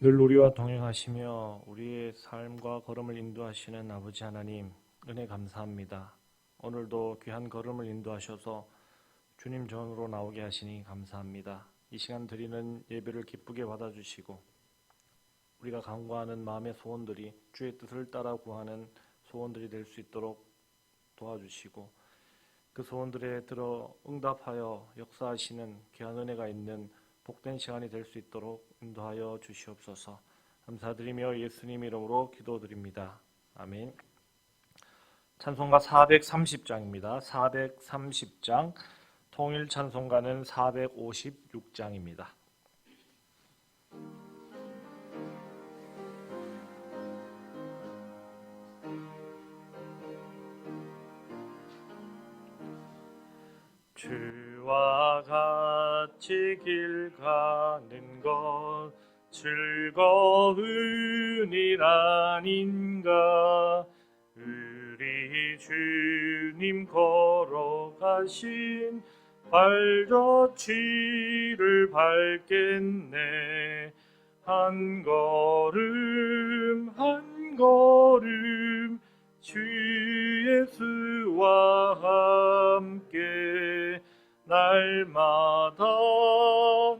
늘 우리와 동행하시며 우리의 삶과 걸음을 인도하시는 아버지 하나님, 은혜 감사합니다. 오늘도 귀한 걸음을 인도하셔서 주님 전으로 나오게 하시니 감사합니다. 이 시간 드리는 예배를 기쁘게 받아주시고 우리가 간구하는 마음의 소원들이 주의 뜻을 따라 구하는 소원들이 될 수 있도록 도와주시고 그 소원들에 들어 응답하여 역사하시는 귀한 은혜가 있는 복된 시간이 될 수 있도록 인도하여 주시옵소서. 감사드리며 예수님 이름으로 기도드립니다. 아멘. 찬송가 430장입니다. 430장, 통일 찬송가는 456장입니다. 주와 같이 길 가는 것 즐거운 일 아닌가. 우리 주님 걸어가신 발자취를 밟겠네. 한 걸음 한 걸음 주 예수와 함께 날마다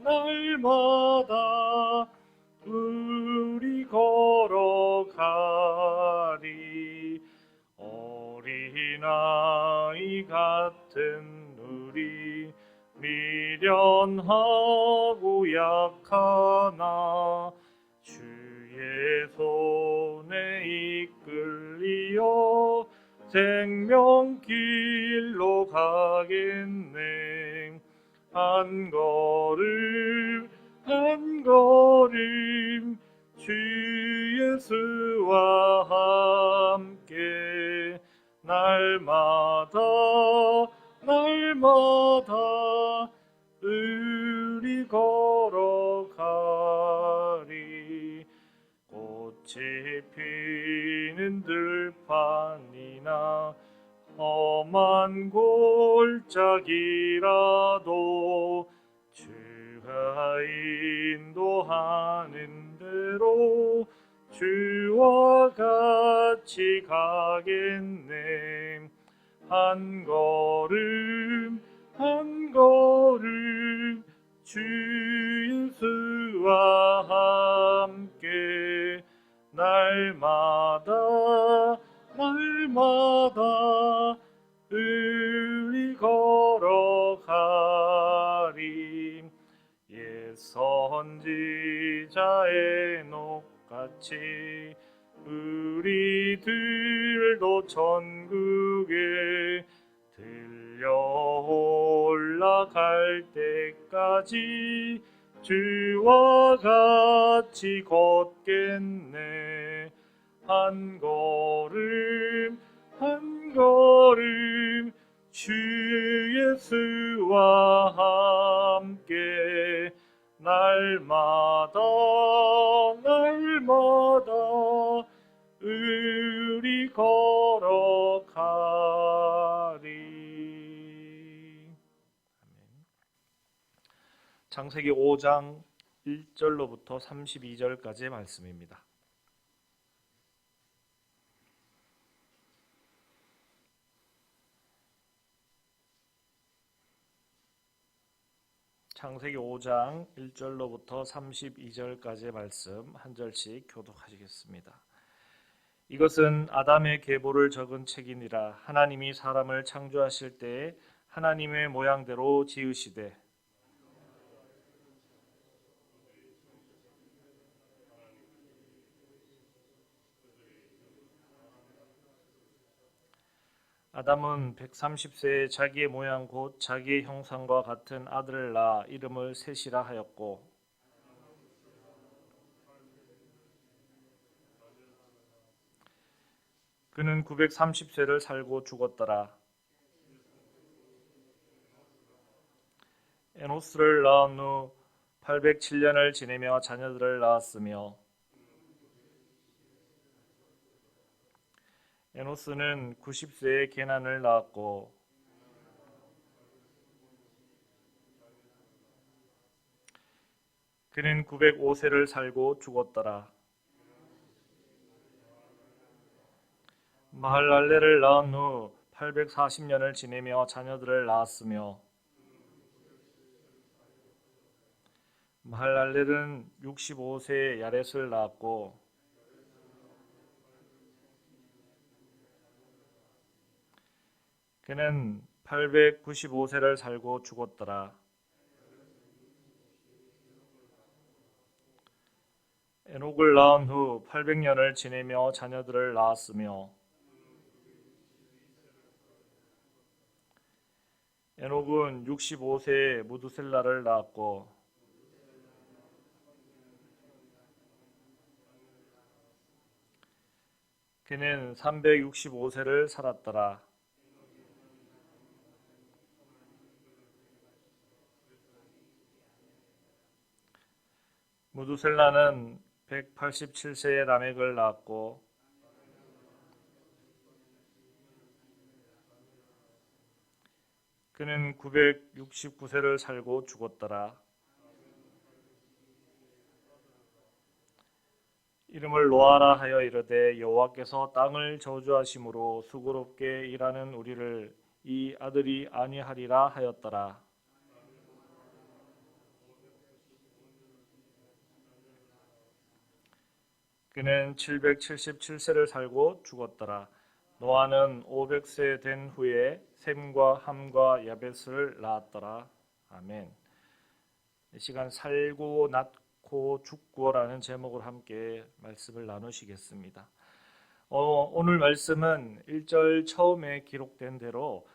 날마다 우리 걸어가리. 어린아이 같은 우리 미련하고 약하나 주의 손에 이끌리어 생명길로 가겠네. 한 걸음 한 걸음 주 예수와 함께 날마다 날마다 우리 걸어가리. 꽃이 피는 들판이나 험한 골짜기라도 주가 인도하는 대로 주와 같이 가겠네. 한 걸음 한 걸음 주 예수와 함께 날마다 날마다 우리 걸어가리. 옛 선지자 에녹같이 우리들도 천국에 들려 올라갈 때까지 주와 같이 걷겠네. 한 걸음 한 걸음 주 예수와 함께 날마다 날마다 우리 걸어가리. 창세기 5장 1절로부터 32절까지의 말씀입니다. 창세기 5장 1절로부터 32절까지의 말씀 한 절씩 교독하시겠습니다. 이것은 아담의 계보를 적은 책이니라. 하나님이 사람을 창조하실 때에 하나님의 모양대로 지으시되 아담은 130세에 자기의 모양 곧 자기의 형상과 같은 아들을 낳아 이름을 셋이라 하였고 그는 930세를 살고 죽었더라. 에노스를 낳은 후 807년을 지내며 자녀들을 낳았으며 에노스는 90세에 게난을 낳았고 그는 905세를 살고 죽었더라. 마할랄레를 낳은 후 840년을 지내며 자녀들을 낳았으며 마할랄렐은 65세에 야렛을 낳았고 그는 895세를 살고 죽었더라. 에녹을 낳은 후 800년을 지내며 자녀들을 낳았으며 에녹은 65세에 무두셀라를 낳았고 그는 365세를 살았더라. 무두셀라는 187세에 라멕을 낳았고 그는 969세를 살고 죽었더라. 이름을 노아라 하여 이르되 여호와께서 땅을 저주하심으로 수고롭게 일하는 우리를 이 아들이 아니하리라 하였더라. 그는 777세를 살고 죽었더라. 노아는 500세 된 후에 셈과 함과 야벳을 낳았더라. 아멘. 이 시간 살고 낳고 죽고라는 제목으로 함께 말씀을 나누시겠습니다. 오늘 말씀은 1절 처음에 기록된 대로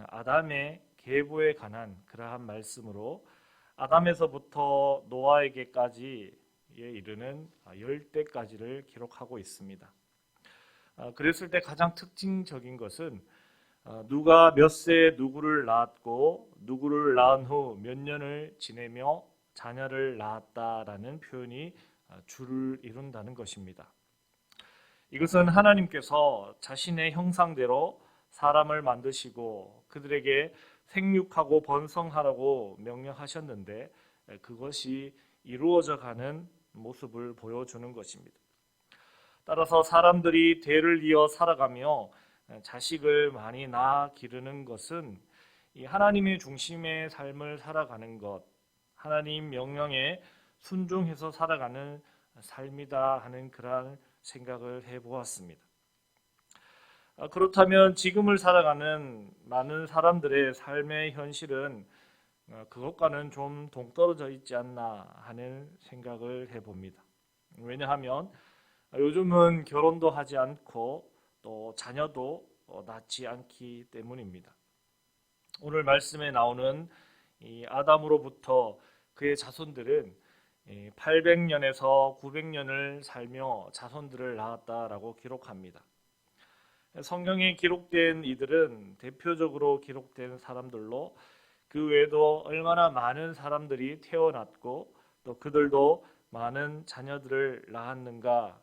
아담의 계보에 관한 그러한 말씀으로 아담에서부터 노아에게까지 이르는 열대까지를 기록하고 있습니다. 그랬을 때 가장 특징적인 것은 누가 몇 세에 누구를 낳았고 누구를 낳은 후 몇 년을 지내며 자녀를 낳았다라는 표현이 줄을 이룬다는 것입니다. 이것은 하나님께서 자신의 형상대로 사람을 만드시고 그들에게 생육하고 번성하라고 명령하셨는데 그것이 이루어져 가는 모습을 보여주는 것입니다. 따라서 사람들이 대를 이어 살아가며 자식을 많이 낳아 기르는 것은 이 하나님의 중심의 삶을 살아가는 것, 하나님 명령에 순종해서 살아가는 삶이다 하는 그러한 생각을 해보았습니다. 그렇다면 지금을 살아가는 많은 사람들의 삶의 현실은 그것과는 좀 동떨어져 있지 않나 하는 생각을 해봅니다. 왜냐하면 요즘은 결혼도 하지 않고 또 자녀도 낳지 않기 때문입니다. 오늘 말씀에 나오는 이 아담으로부터 그의 자손들은 800년에서 900년을 살며 자손들을 낳았다라고 기록합니다. 성경에 기록된 이들은 대표적으로 기록된 사람들로 그 외에도 얼마나 많은 사람들이 태어났고 또 그들도 많은 자녀들을 낳았는가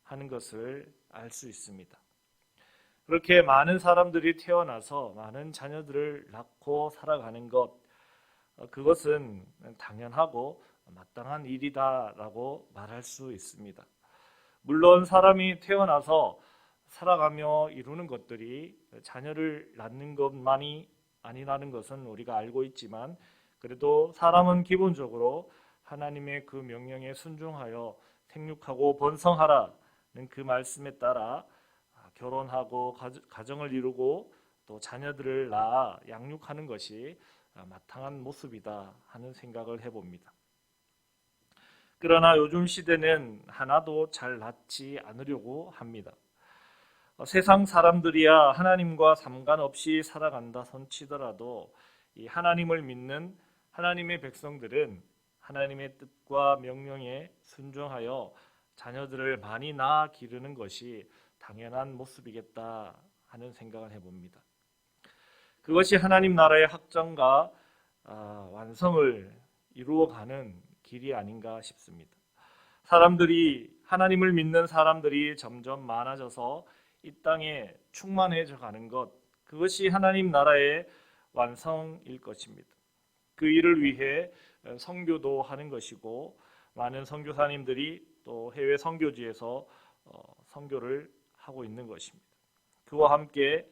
하는 것을 알 수 있습니다. 그렇게 많은 사람들이 태어나서 많은 자녀들을 낳고 살아가는 것, 그것은 당연하고 마땅한 일이다라고 말할 수 있습니다. 물론 사람이 태어나서 살아가며 이루는 것들이 자녀를 낳는 것만이 아니라는 것은 우리가 알고 있지만 그래도 사람은 기본적으로 하나님의 그 명령에 순종하여 생육하고 번성하라는 그 말씀에 따라 결혼하고 가정을 이루고 또 자녀들을 낳아 양육하는 것이 마땅한 모습이다 하는 생각을 해봅니다. 그러나 요즘 시대는 하나도 잘 낳지 않으려고 합니다. 세상 사람들이야 하나님과 상관없이 살아간다 손치더라도 이 하나님을 믿는 하나님의 백성들은 하나님의 뜻과 명령에 순종하여 자녀들을 많이 낳아 기르는 것이 당연한 모습이겠다 하는 생각을 해봅니다. 그것이 하나님 나라의 확장과 완성을 이루어가는 길이 아닌가 싶습니다. 하나님을 믿는 사람들이 점점 많아져서 이 땅에 충만해져 가는 것, 그것이 하나님 나라의 완성일 것입니다. 그 일을 위해 선교도 하는 것이고 많은 선교사님들이 또 해외 선교지에서 선교를 하고 있는 것입니다. 그와 함께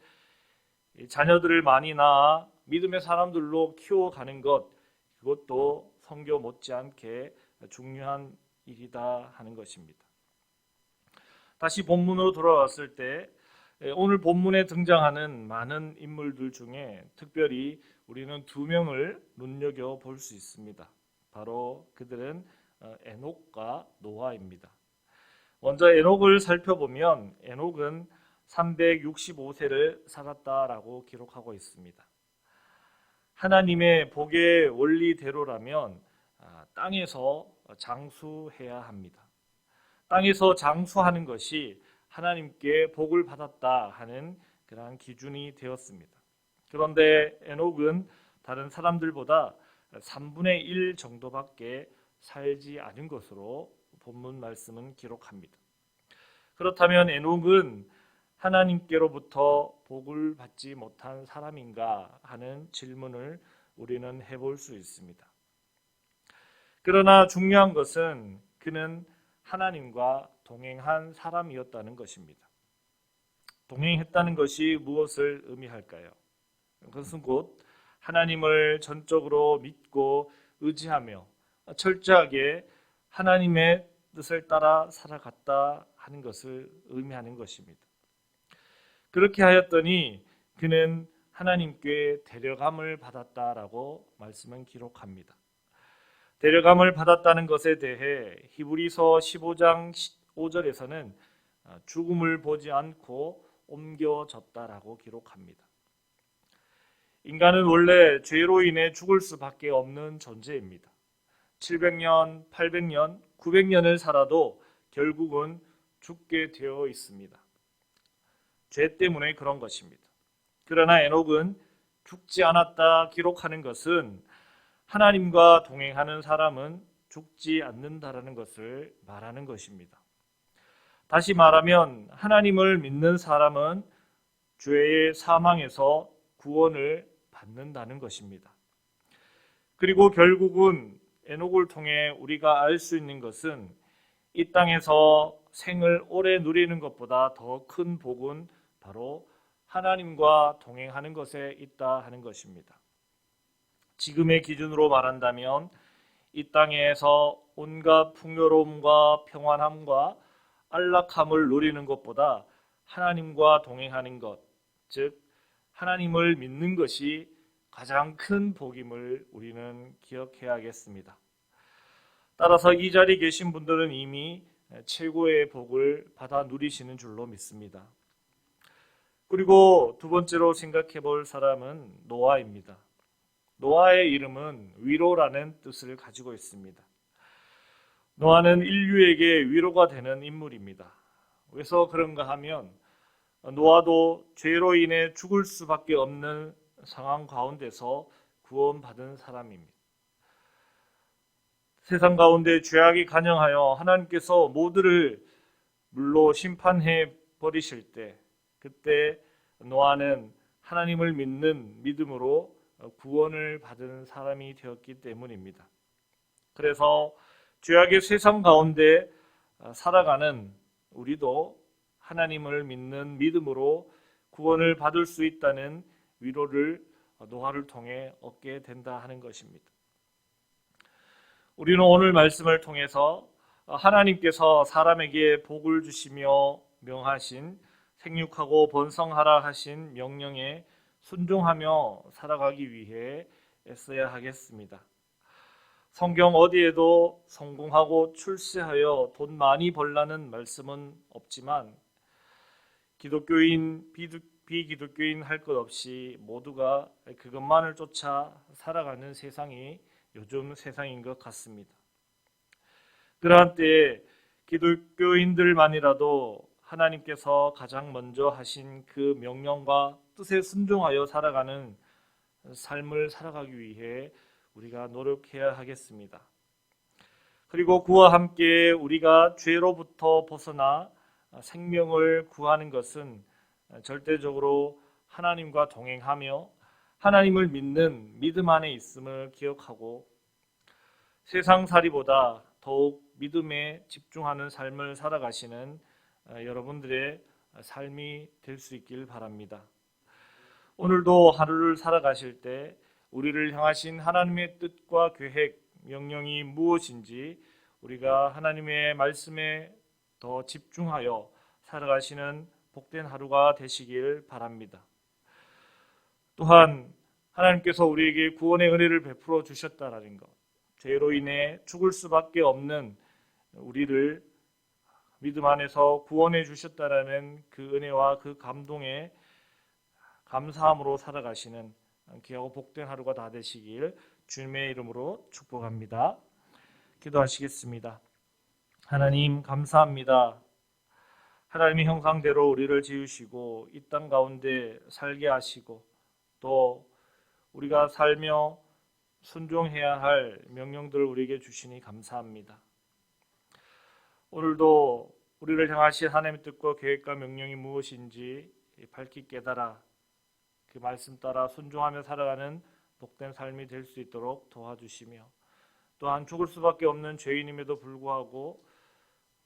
자녀들을 많이 낳아 믿음의 사람들로 키워가는 것, 그것도 선교 못지않게 중요한 일이다 하는 것입니다. 다시 본문으로 돌아왔을 때 오늘 본문에 등장하는 많은 인물들 중에 특별히 우리는 두 명을 눈여겨볼 수 있습니다. 바로 그들은 에녹과 노아입니다. 먼저 에녹을 살펴보면 에녹은 365세를 살았다라고 기록하고 있습니다. 하나님의 복의 원리대로라면 땅에서 장수해야 합니다. 땅에서 장수하는 것이 하나님께 복을 받았다 하는 그러한 기준이 되었습니다. 그런데 에녹은 다른 사람들보다 3분의 1 정도밖에 살지 않은 것으로 본문 말씀은 기록합니다. 그렇다면 에녹은 하나님께로부터 복을 받지 못한 사람인가 하는 질문을 우리는 해볼 수 있습니다. 그러나 중요한 것은 그는 하나님과 동행한 사람이었다는 것입니다. 동행했다는 것이 무엇을 의미할까요? 그것은 곧 하나님을 전적으로 믿고 의지하며 철저하게 하나님의 뜻을 따라 살아갔다 하는 것을 의미하는 것입니다. 그렇게 하였더니 그는 하나님께 데려감을 받았다라고 말씀은 기록합니다. 데려감을 받았다는 것에 대해 히브리서 15장 5절에서는 죽음을 보지 않고 옮겨졌다라고 기록합니다. 인간은 원래 죄로 인해 죽을 수밖에 없는 존재입니다. 700년, 800년, 900년을 살아도 결국은 죽게 되어 있습니다. 죄 때문에 그런 것입니다. 그러나 에녹은 죽지 않았다 기록하는 것은 하나님과 동행하는 사람은 죽지 않는다라는 것을 말하는 것입니다. 다시 말하면 하나님을 믿는 사람은 죄의 사망에서 구원을 받는다는 것입니다. 그리고 결국은 에녹을 통해 우리가 알 수 있는 것은 이 땅에서 생을 오래 누리는 것보다 더 큰 복은 바로 하나님과 동행하는 것에 있다 하는 것입니다. 지금의 기준으로 말한다면 이 땅에서 온갖 풍요로움과 평안함과 안락함을 누리는 것보다 하나님과 동행하는 것, 즉 하나님을 믿는 것이 가장 큰 복임을 우리는 기억해야겠습니다. 따라서 이 자리에 계신 분들은 이미 최고의 복을 받아 누리시는 줄로 믿습니다. 그리고 두 번째로 생각해 볼 사람은 노아입니다. 노아의 이름은 위로라는 뜻을 가지고 있습니다. 노아는 인류에게 위로가 되는 인물입니다. 왜서 그런가 하면 노아도 죄로 인해 죽을 수밖에 없는 상황 가운데서 구원받은 사람입니다. 세상 가운데 죄악이 간영하여 하나님께서 모두를 물로 심판해 버리실 때 그때 노아는 하나님을 믿는 믿음으로 구원을 받은 사람이 되었기 때문입니다. 그래서 죄악의 세상 가운데 살아가는 우리도 하나님을 믿는 믿음으로 구원을 받을 수 있다는 위로를 노아를 통해 얻게 된다 하는 것입니다. 우리는 오늘 말씀을 통해서 하나님께서 사람에게 복을 주시며 명하신 생육하고 번성하라 하신 명령에 순종하며 살아가기 위해 애써야 하겠습니다. 성경 어디에도 성공하고 출세하여 돈 많이 벌라는 말씀은 없지만 기독교인, 비기독교인 할 것 없이 모두가 그것만을 쫓아 살아가는 세상이 요즘 세상인 것 같습니다. 그러한 때에 기독교인들만이라도 하나님께서 가장 먼저 하신 그 명령과 뜻에 순종하여 살아가는 삶을 살아가기 위해 우리가 노력해야 하겠습니다. 그리고 그와 함께 우리가 죄로부터 벗어나 생명을 구하는 것은 절대적으로 하나님과 동행하며 하나님을 믿는 믿음 안에 있음을 기억하고 세상살이보다 더욱 믿음에 집중하는 삶을 살아가시는 여러분들의 삶이 될 수 있길 바랍니다. 오늘도 하루를 살아가실 때 우리를 향하신 하나님의 뜻과 계획, 명령이 무엇인지 우리가 하나님의 말씀에 더 집중하여 살아가시는 복된 하루가 되시길 바랍니다. 또한 하나님께서 우리에게 구원의 은혜를 베풀어 주셨다라는 것, 죄로 인해 죽을 수밖에 없는 우리를 믿음 안에서 구원해 주셨다라는 그 은혜와 그 감동에 감사함으로 살아가시는 귀하고 복된 하루가 다 되시길 주님의 이름으로 축복합니다. 기도하시겠습니다. 하나님 감사합니다. 하나님의 형상대로 우리를 지으시고 이 땅 가운데 살게 하시고 또 우리가 살며 순종해야 할 명령들을 우리에게 주시니 감사합니다. 오늘도 우리를 향하신 하나님의 뜻과 계획과 명령이 무엇인지 밝히 깨달아 그 말씀 따라 순종하며 살아가는 복된 삶이 될 수 있도록 도와주시며 또한 죽을 수밖에 없는 죄인임에도 불구하고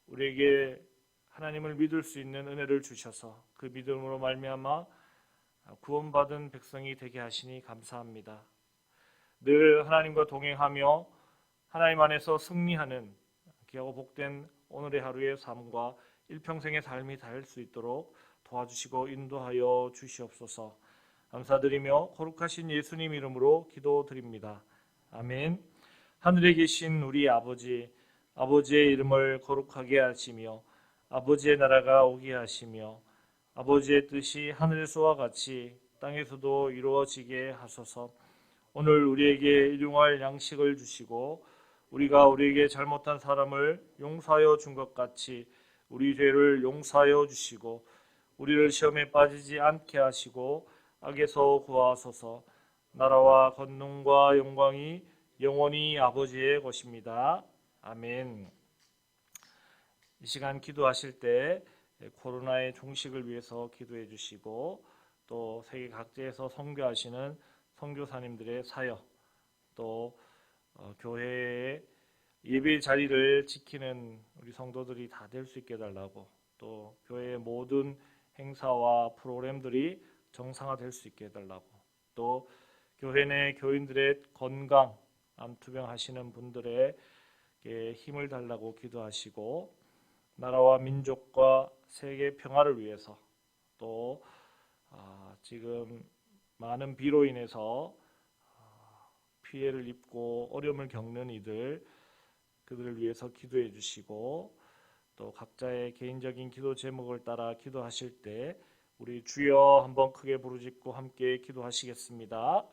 우리에게 하나님을 믿을 수 있는 은혜를 주셔서 그 믿음으로 말미암아 구원받은 백성이 되게 하시니 감사합니다. 늘 하나님과 동행하며 하나님 안에서 승리하는 귀하고 복된 오늘의 하루의 삶과 일평생의 삶이 닿을 수 있도록 도와주시고 인도하여 주시옵소서. 감사드리며 거룩하신 예수님 이름으로 기도드립니다. 아멘. 하늘에 계신 우리 아버지, 아버지의 이름을 거룩하게 하시며 아버지의 나라가 오게 하시며 아버지의 뜻이 하늘에서와 같이 땅에서도 이루어지게 하소서. 오늘 우리에게 일용할 양식을 주시고 우리가 우리에게 잘못한 사람을 용서하여 준 것 같이 우리 죄를 용서하여 주시고 우리를 시험에 빠지지 않게 하시고 악에서 구하소서. 나라와 권능과 영광이 영원히 아버지의 것입니다. 아멘. 이 시간 기도하실 때 코로나의 종식을 위해서 기도해 주시고 또 세계 각지에서 선교하시는 선교사님들의 사역 또 교회의 예배 자리를 지키는 우리 성도들이 다 될 수 있게 해달라고 또 교회의 모든 행사와 프로그램들이 정상화될 수 있게 해달라고 또 교회 내 교인들의 건강, 암투병 하시는 분들에게 힘을 달라고 기도하시고 나라와 민족과 세계 평화를 위해서 또 지금 많은 비로 인해서 피해를 입고 어려움을 겪는 그들을 위해서 기도해 주시고 또 각자의 개인적인 기도 제목을 따라 기도하실 때 우리 주여 한번 크게 부르짖고 함께 기도하시겠습니다.